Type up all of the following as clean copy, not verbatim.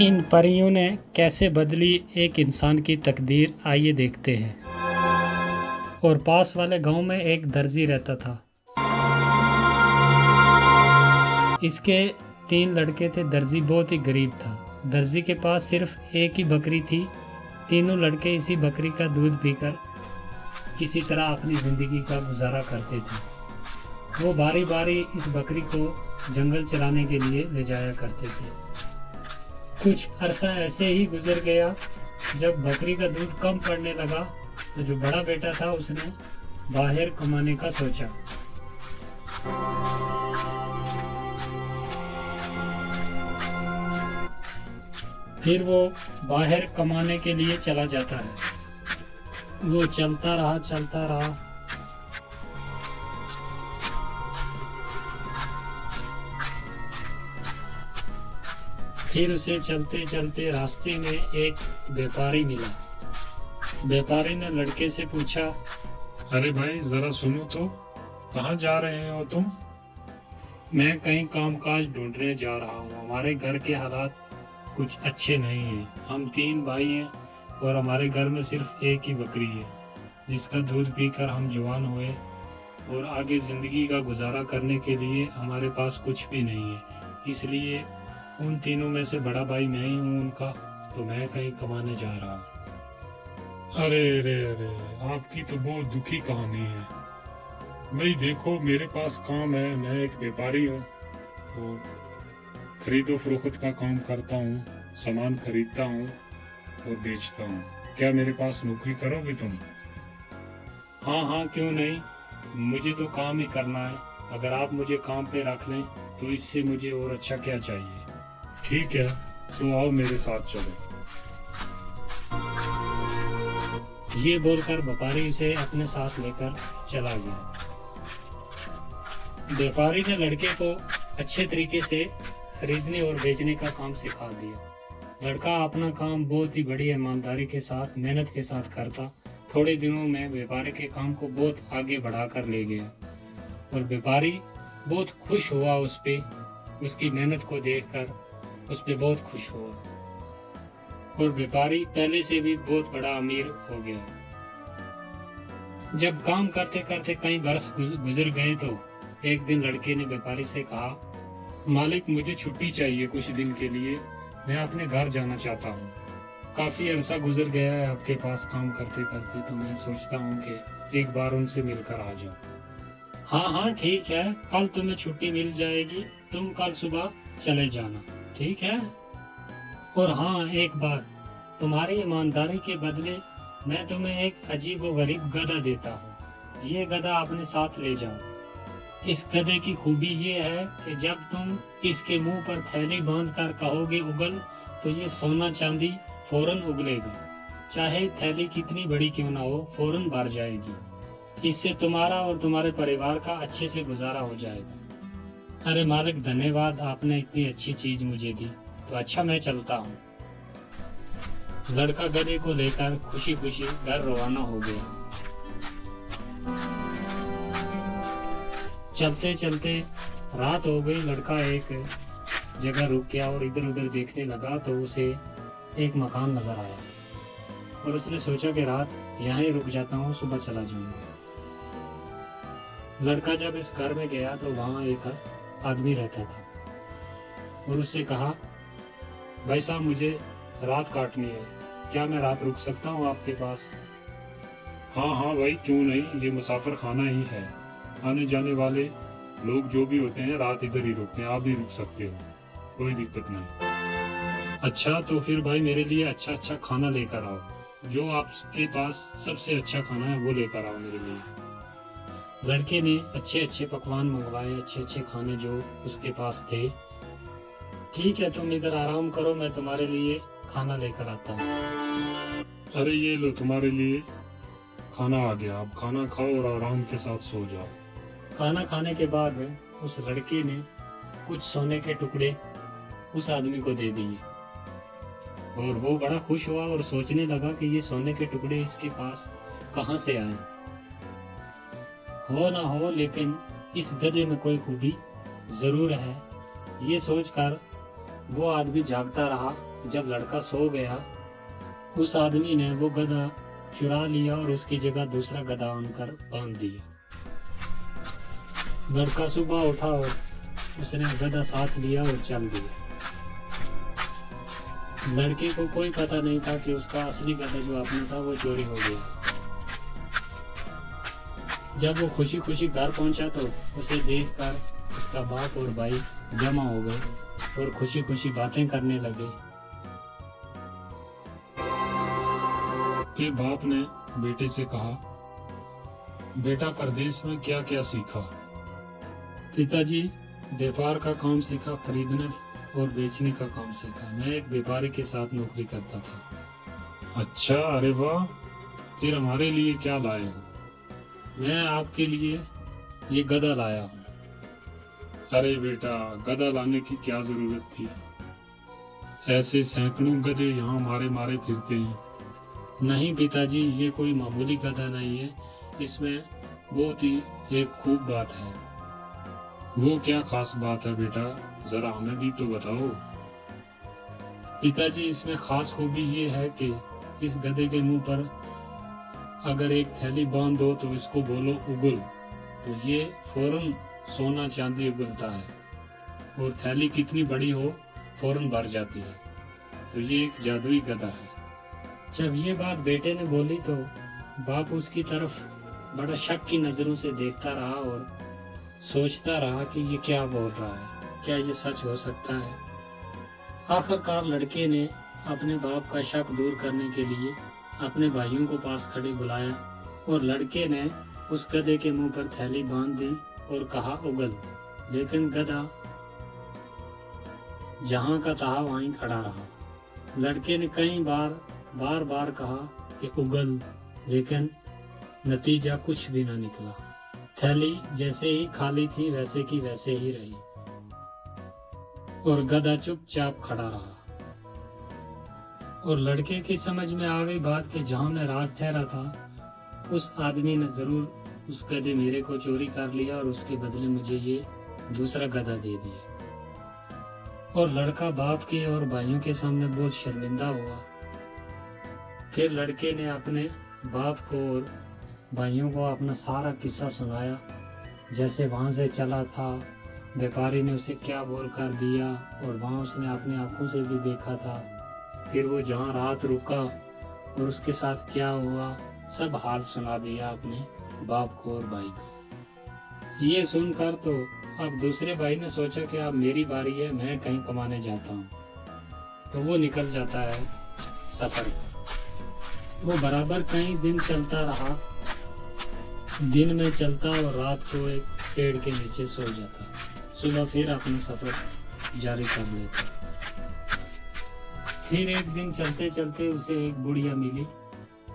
इन परियों ने कैसे बदली एक इंसान की तकदीर, आइए देखते हैं। और पास वाले गांव में एक दर्जी रहता था। इसके 3 लड़के थे। दर्जी बहुत ही गरीब था। दर्जी के पास सिर्फ एक ही बकरी थी। तीनों लड़के इसी बकरी का दूध पीकर किसी तरह अपनी ज़िंदगी का गुजारा करते थे। वो बारी बारी इस बकरी को जंगल चराने के लिए ले जाया करते थे। कुछ अरसा ऐसे ही गुजर गया। जब बकरी का दूध कम पड़ने लगा तो जो बड़ा बेटा था उसने बाहर कमाने का सोचा। फिर वो बाहर कमाने के लिए चला जाता है। वो चलता रहा। फिर उसे चलते चलते रास्ते में एक व्यापारी मिला। व्यापारी ने लड़के से पूछा, अरे भाई जरा सुनो तो, कहाँ जा रहे हो तुम? मैं कहीं कामकाज ढूंढने जा रहा हूँ। हमारे घर के हालात कुछ अच्छे नहीं हैं। हम 3 भाई हैं और हमारे घर में सिर्फ एक ही बकरी है जिसका दूध पीकर हम जवान हुए, और आगे जिंदगी का गुजारा करने के लिए हमारे पास कुछ भी नहीं है। इसलिए उन तीनों में से बड़ा भाई मैं ही हूँ उनका, तो मैं कहीं कमाने जा रहा हूँ। अरे अरे अरे, आपकी तो बहुत दुखी कहानी है। भाई देखो, मेरे पास काम है। मैं एक व्यापारी हूँ और खरीदो फरोख्त का काम करता हूँ। सामान खरीदता हूँ और बेचता हूँ। क्या मेरे पास नौकरी करोगे तुम? हाँ, क्यों नहीं। मुझे तो काम ही करना है। अगर आप मुझे काम पे रख लें तो इससे मुझे और अच्छा क्या चाहिए। ठीक है, तो आओ मेरे साथ चलो। ये बोलकर व्यापारी उसे अपने साथ लेकर चला गया। व्यापारी ने लड़के को अच्छे तरीके से खरीदने और बेचने का काम सिखा दिया। लड़का अपना काम बहुत ही बड़ी ईमानदारी के साथ, मेहनत के साथ करता। थोड़े दिनों में व्यापारी के काम को बहुत आगे बढ़ाकर ले गया और व्यापारी बहुत खुश हुआ उस पे। उसकी मेहनत को देखकर उस पे बहुत खुश हुआ और व्यापारी पहले से भी बहुत बड़ा अमीर हो गया। जब काम करते करते कई वर्ष गुजर गए तो एक दिन लड़के ने व्यापारी से कहा, मालिक मुझे छुट्टी चाहिए कुछ दिन के लिए। मैं अपने घर जाना चाहता हूँ। काफी अरसा गुजर गया है आपके पास काम करते करते, तो मैं सोचता हूँ कि एक बार उनसे मिलकर आ जाऊँ। हाँ, ठीक है, कल तुम्हें छुट्टी मिल जाएगी। तुम कल सुबह चले जाना, ठीक है। और हाँ, एक बात, तुम्हारी ईमानदारी के बदले मैं तुम्हें एक अजीब व गरीब गधा देता हूँ। ये गधा अपने साथ ले जाओ। इस गधे की खूबी ये है कि जब तुम इसके मुंह पर थैली बांध कर कहोगे उगल, तो ये सोना चांदी फौरन उगलेगा। चाहे थैली कितनी बड़ी क्यों ना हो, फौरन भर जाएगी। इससे तुम्हारा और तुम्हारे परिवार का अच्छे से गुजारा हो जाएगा। अरे मालिक, धन्यवाद, आपने इतनी अच्छी चीज मुझे दी। तो अच्छा, मैं चलता हूँ। लड़का गधे को लेकर खुशी खुशी घर रवाना हो गया। चलते चलते रात हो गई। लड़का एक जगह रुक गया और इधर उधर देखने लगा तो उसे एक मकान नजर आया और उसने सोचा कि रात यहाँ ही रुक जाता हूँ, सुबह चला जाऊंगा। लड़का जब इस घर में गया तो वहाँ एक आदमी रहता था और उससे कहा, भाई साहब मुझे रात काटनी है, क्या मैं रात रुक सकता हूँ आपके पास? हाँ भाई, क्यों नहीं, ये मुसाफिर खाना ही है। आने जाने वाले लोग जो भी होते हैं रात इधर ही रुकते हैं। आप भी रुक सकते हो, कोई दिक्कत नहीं। अच्छा, तो फिर भाई मेरे लिए अच्छा अच्छा खाना लेकर आओ। जो आपके पास सबसे अच्छा खाना है वो लेकर आओ मेरे लिए। लड़के ने अच्छे अच्छे पकवान मंगवाए, अच्छे अच्छे खाने जो उसके पास थे। ठीक है, तुम इधर आराम करो, मैं तुम्हारे लिए खाना लेकर आता हूँ। अरे ये लो, तुम्हारे लिए खाना आ गया। आप खाना खाओ और आराम के साथ सो जाओ। खाना खाने के बाद उस लड़के ने कुछ सोने के टुकड़े उस आदमी को दे दिए और वो बड़ा खुश हुआ और सोचने लगा कि ये सोने के टुकड़े इसके पास कहाँ से आए। हो ना हो, लेकिन इस गधे में कोई खूबी जरूर है। ये सोचकर वो आदमी जागता रहा। जब लड़का सो गया, उस आदमी ने वो गधा चुरा लिया और उसकी जगह दूसरा गधा आनकर बांध दिया। लड़का सुबह उठा और उसने गधा साथ लिया और चल दिया। लड़के को कोई पता नहीं था कि उसका असली गधा जो अपना था वो चोरी हो गया। जब वो खुशी खुशी घर पहुंचा तो उसे देखकर उसका बाप और भाई जमा हो गए और खुशी खुशी बातें करने लगे। फिर बाप ने बेटे से कहा, बेटा परदेश में क्या क्या सीखा? पिताजी, व्यापार का काम सीखा, खरीदने और बेचने का काम सीखा। मैं एक व्यापारी के साथ नौकरी करता था। अच्छा, अरे वाह। फिर हमारे लिए क्या लाए हो? मैं आपके लिए ये गधा लाया हूँ। अरे बेटा, गधा लाने की क्या जरूरत थी? ऐसे सैकड़ों गधे यहाँ मारे मारे फिरते हैं। नहीं पिताजी, ये कोई मामूली गधा नहीं है, इसमें बहुत ही एक खूब बात है। वो क्या खास बात है बेटा, जरा हमें भी तो बताओ। पिताजी, इसमें खास खूबी ये है कि इस गधे के मुंह पर अगर एक थैली बांध दो तो इसको बोलो उगल, तो ये फौरन सोना चांदी उगलता है, और थैली कितनी बड़ी हो फौरन भर जाती है। तो ये एक जादुई गधा है। जब ये बात बेटे ने बोली तो बाप उसकी तरफ बड़ा शक की नजरों से देखता रहा और सोचता रहा कि ये क्या बोल रहा है, क्या ये सच हो सकता है। आखिरकार लड़के ने अपने बाप का शक दूर करने के लिए अपने भाइयों को पास खड़े बुलाया और लड़के ने उस गधे के मुंह पर थैली बांध दी और कहा उगल। लेकिन गधा जहां का तहा वहीं खड़ा रहा। लड़के ने कई बार बार कहा कि उगल, लेकिन नतीजा कुछ भी ना निकला। थैली जैसे ही खाली थी वैसे की वैसे ही रही और गधा चुपचाप खड़ा रहा। और लड़के की समझ में आ गई बात कि जहां मैं रात ठहरा था उस आदमी ने जरूर उस गधे मेरे को चोरी कर लिया और उसके बदले मुझे ये दूसरा गधा दे दिया। और लड़का बाप के और भाइयों के सामने बहुत शर्मिंदा हुआ। फिर लड़के ने अपने बाप को और भाइयों को अपना सारा किस्सा सुनाया, जैसे वहां से चला था, व्यापारी ने उसे क्या बोल कर दिया और वहां उसने अपनी आंखों से भी देखा था। फिर वो जहाँ रात रुका और उसके साथ क्या हुआ, सब हाल सुना दिया अपने बाप को और भाई को। ये सुनकर तो अब दूसरे भाई ने सोचा कि अब मेरी बारी है, मैं कहीं कमाने जाता हूँ। तो वो निकल जाता है सफर। वो बराबर कई दिन चलता रहा। दिन में चलता और रात को एक पेड़ के नीचे सो जाता। सुबह फिर अपना सफर जारी कर लेता। फिर एक दिन चलते चलते उसे एक बुढ़िया मिली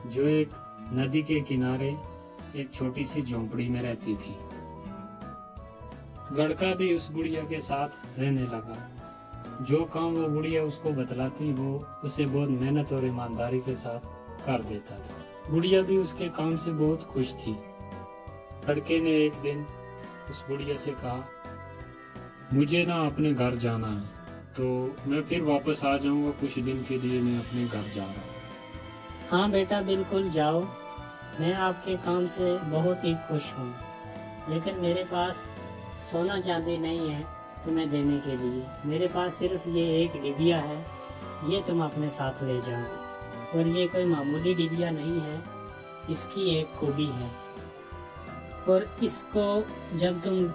जो एक नदी के किनारे एक छोटी सी झोंपड़ी में रहती थी। लड़का भी उस बुढ़िया के साथ रहने लगा। जो काम वो बुढ़िया उसको बतलाती वो उसे बहुत मेहनत और ईमानदारी के साथ कर देता था। बुढ़िया भी उसके काम से बहुत खुश थी। लड़के ने एक दिन उस बुढ़िया से कहा, मुझे ना अपने घर जाना है, तो मैं फिर वापस आ जाऊंगा, कुछ दिन के लिए मैं अपने घर जा रहा हूँ। हाँ बेटा, बिल्कुल जाओ। मैं आपके काम से बहुत ही खुश हूँ, लेकिन मेरे पास सोना चांदी नहीं है तुम्हें देने के लिए। मेरे पास सिर्फ ये एक डिबिया है, ये तुम अपने साथ ले जाओ। और ये कोई मामूली डिबिया नहीं है, इसकी एक खूबी है। और इसको जब तुम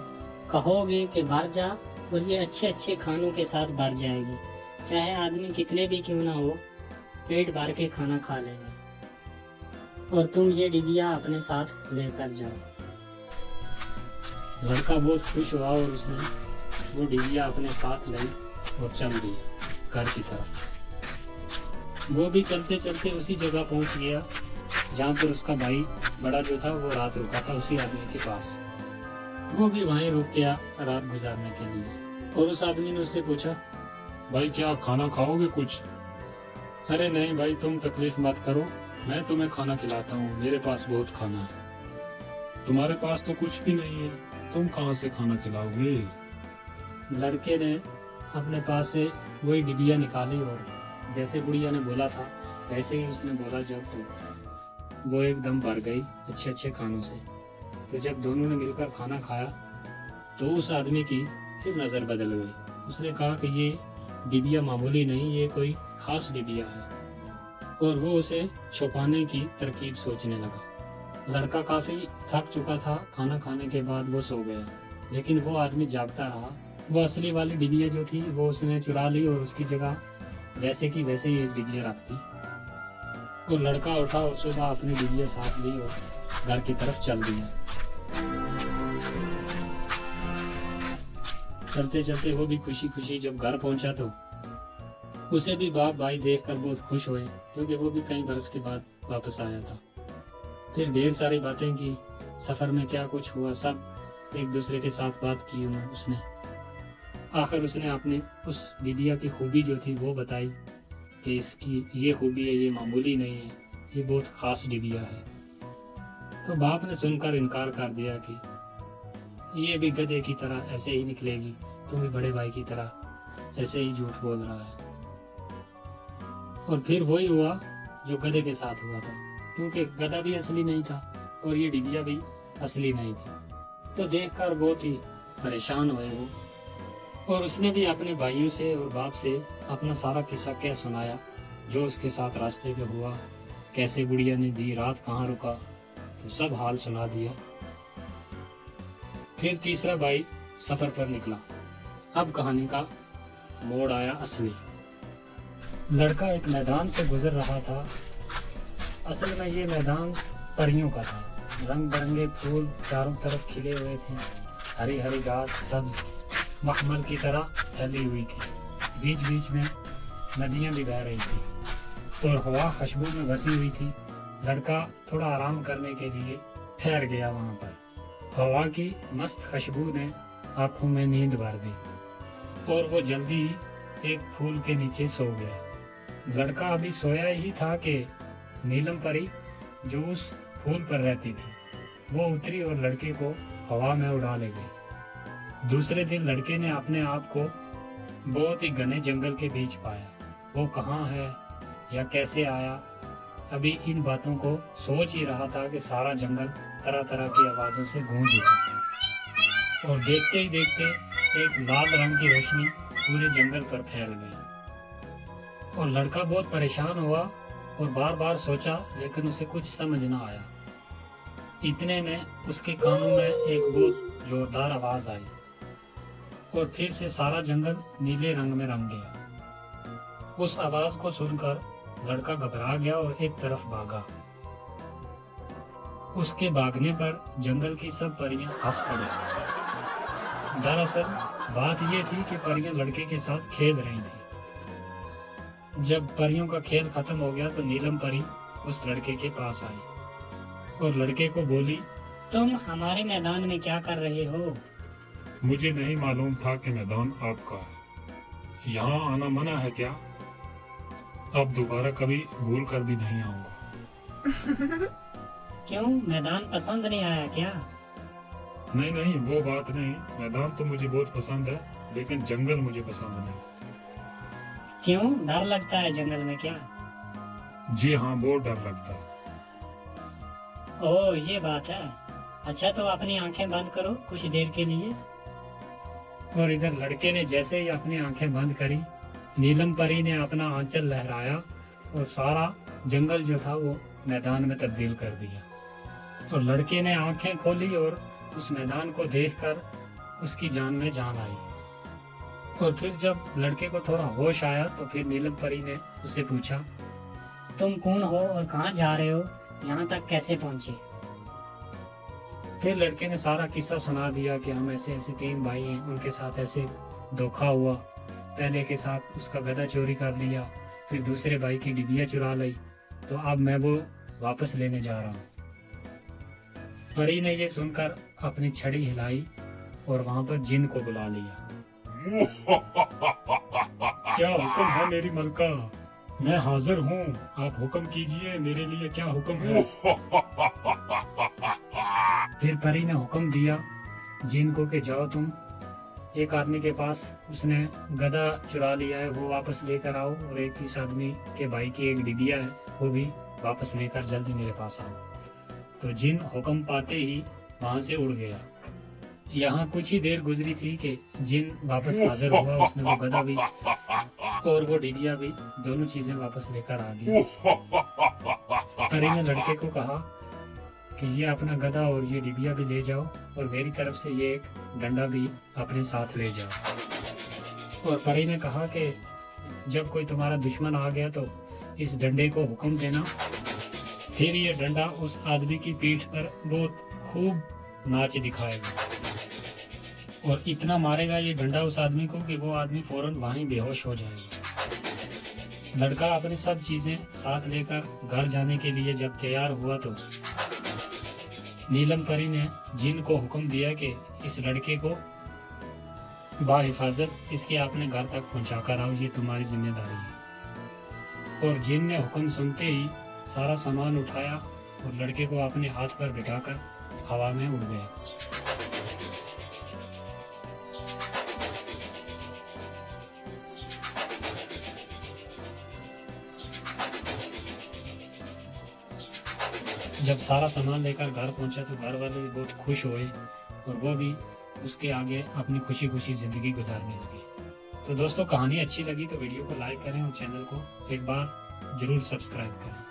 कहोगे कि भर जा, और ये अच्छे अच्छे खानों के साथ भर जाएगी। चाहे आदमी कितने भी क्यों ना हो, पेट भर के खाना खा लेंगे। और तुम ये डिबिया अपने साथ लेकर जाओ। लड़का बहुत खुश हुआ और उसने वो डिबिया अपने साथ लाई और चल दिया घर की तरफ। वो भी चलते चलते उसी जगह पहुंच गया जहाँ पर उसका भाई बड़ा जो था वो रात रुका था, उसी आदमी के पास। वो भी वहीं रुक गया रात गुजारने के लिए। और उस आदमी ने उससे पूछा, भाई क्या खाना खाओगे कुछ? अरे नहीं भाई, तुम तकलीफ मत करो, मैं तुम्हें खाना खिलाता हूँ, मेरे पास बहुत खाना है। तुम्हारे पास तो कुछ भी नहीं है, तुम कहाँ से खाना खिलाओगे? लड़के ने अपने पास से वही डिबिया निकाली और जैसे बुढ़िया ने बोला था वैसे ही उसने बोला जब तो वो एकदम भर गई अच्छे अच्छे खानों से। तो जब दोनों ने मिलकर खाना खाया तो उस आदमी की फिर नज़र बदल गई। उसने कहा कि ये डिबिया मामूली नहीं, ये कोई खास डिबिया है। और वो उसे छुपाने की तरकीब सोचने लगा। लड़का काफी थक चुका था, खाना खाने के बाद वो सो गया, लेकिन वो आदमी जागता रहा। वो असली वाली डिबिया जो थी वो उसने चुरा ली और उसकी जगह वैसे की वैसे ही एक डिबिया रख दी। और लड़का उठा और सुबह अपनी डिबिया साथ ली और घर की तरफ चल दिया। चलते चलते वो भी खुशी खुशी जब घर पहुंचा तो उसे भी बाप भाई देखकर बहुत खुश हुए, क्योंकि वो भी कई बरस के बाद वापस आया था। फिर ढेर सारी बातें की, सफर में क्या कुछ हुआ सब एक दूसरे के साथ बात की उसने। आखिर उसने अपने उस डिबिया की खूबी जो थी वो बताई कि इसकी ये खूबी है, ये मामूली नहीं है, ये बहुत खास डिबिया है। तो बाप ने सुनकर इनकार कर दिया कि ये भी गधे की तरह ऐसे ही निकलेगी, तुम भी बड़े भाई की तरह ऐसे ही झूठ बोल रहा है। और फिर वही हुआ जो गधे के साथ हुआ था, क्योंकि गधा भी असली नहीं था और ये डिबिया भी असली नहीं थी। तो देखकर बहुत ही परेशान हुए वो, और उसने भी अपने भाइयों से और बाप से अपना सारा किस्सा कह सुनाया, जो उसके साथ रास्ते पे हुआ, कैसे बुढ़िया ने दी, रात कहाँ रुका, तो सब हाल सुना दिया। फिर तीसरा भाई सफर पर निकला। अब कहानी का मोड़ आया असली। लड़का एक मैदान से गुजर रहा था। असल में ये मैदान परियों का था। रंग बिरंगे फूल चारों तरफ खिले हुए थे, हरी हरी घास सब्ज मखमल की तरह फैली हुई थी। बीच बीच में नदियां भी बह रही थी और हवा खुशबू में बसी हुई थी। लड़का थोड़ा आराम करने के लिए ठहर गया वहां पर। हवा की मस्त खुशबू ने आंखों में नींद भर दी और वो जल्दी ही एक फूल के नीचे सो गया। लड़का अभी सोया ही था कि नीलम परी जो उस फूल पर रहती थी वो उतरी और लड़के को हवा में उड़ा ले गई। दूसरे दिन लड़के ने अपने आप को बहुत ही घने जंगल के बीच पाया। वो कहाँ है या कैसे आया, अभी इन बातों को सोच ही रहा था कि सारा जंगल तरह तरह की आवाजों से गूंज उठा और देखते ही देखते एक लाल रंग की रोशनी पूरे जंगल पर फैल गई। और लड़का बहुत परेशान हुआ और बार बार सोचा, लेकिन उसे कुछ समझ न आया। इतने में उसके कानों में एक बहुत जोरदार आवाज आई और फिर से सारा जंगल नीले रंग में रंग गया। उस आवाज को सुनकर लड़का घबरा गया और एक तरफ भागा। उसके भागने पर जंगल की सब परियां हंस पड़ी। दरअसल बात यह थी कि परियां लड़के के साथ खेल रही थी। जब परियों का खेल खत्म हो गया तो नीलम परी उस लड़के के पास आई और लड़के को बोली, तुम हमारे मैदान में क्या कर रहे हो? मुझे नहीं मालूम था कि मैदान आपका है। यहाँ आना मना है क्या? अब दोबारा कभी भूल कर भी नहीं आऊंगा। क्यों, मैदान पसंद नहीं आया क्या? नहीं नहीं, वो बात नहीं। मैदान तो मुझे बहुत पसंद है, लेकिन जंगल मुझे पसंद नहीं। क्यों, डर लगता है जंगल में क्या? जी हाँ, बहुत डर लगता है। ओह, ये बात है। अच्छा, तो अपनी आंखें बंद करो कुछ देर के लिए। और इधर लड़के ने जैसे ही अपनी आंखें बंद करी, नीलम परी ने अपना आंचल लहराया और सारा जंगल जो था वो मैदान में तब्दील कर दिया। और लड़के ने आंखें खोली और उस मैदान को देखकर उसकी जान में जान आई। और फिर जब लड़के को थोड़ा होश आया तो फिर नीलम परी ने उससे पूछा, तुम कौन हो और कहाँ जा रहे हो? यहाँ तक कैसे पहुँचे? फिर लड़के ने सारा किस्सा सुना दिया कि हम ऐसे ऐसे 3 भाई हैं, उनके साथ ऐसे धोखा हुआ। पहले के साथ उसका गधा चोरी कर लिया, फिर दूसरे भाई की डिबिया चुरा ली, तो अब मैं वो वापस लेने जा रहा हूँ। परी ने ये सुनकर अपनी छड़ी हिलाई और वहां पर जिन को बुला लिया। क्या हुक्म है मेरी मलका? मैं हाजिर हूँ, आप हुक्म कीजिए, मेरे लिए क्या हुक्म है? फिर परी ने हुक्म दिया जिन को कि जाओ तुम एक आदमी के पास उसने गधा चुरा लिया है, वो वापस लेकर आओ। और एक इस आदमी के भाई की एक डिबिया है, वो भी वापस लेकर जल्दी मेरे पास आओ। तो जिन हुक्म पाते ही वहां से उड़ गया। यहाँ कुछ ही देर गुजरी थी कि जिन वापस हाजिर हुआ। उसने वो गधा भी और वो डिबिया भी, दोनों चीजें वापस लेकर आ गई। परी ने लड़के को कहा कि ये अपना गधा और ये डिबिया भी ले जाओ, और मेरी तरफ से ये एक डंडा भी अपने साथ ले जाओ। और परी ने कहा कि जब कोई तुम्हारा दुश्मन आ गया तो इस डंडे को हुक्म देना, फिर ये डंडा उस आदमी की पीठ पर बहुत खूब नाच दिखाएगा और इतना मारेगा ये डंडा उस आदमी को कि वो आदमी फौरन वहीं बेहोश हो जाएगा। लड़का अपनी सब चीजें साथ लेकर घर जाने के लिए जब तैयार हुआ तो नीलम परी ने जिन को हुक्म दिया कि इस लड़के को बाहिफाजत इसके अपने घर तक पहुंचा कर आओ, ये तुम्हारी जिम्मेदारी है। और जिन ने हुक्म सुनते ही सारा सामान उठाया और लड़के को अपने हाथ पर बिठाकर हवा में उड़ गया। जब सारा सामान लेकर घर पहुंचा तो घर वाले भी बहुत खुश हुए और वो भी उसके आगे अपनी खुशी खुशी जिंदगी गुजारने लगे। तो दोस्तों, कहानी अच्छी लगी तो वीडियो को लाइक करें और चैनल को एक बार जरूर सब्सक्राइब करें।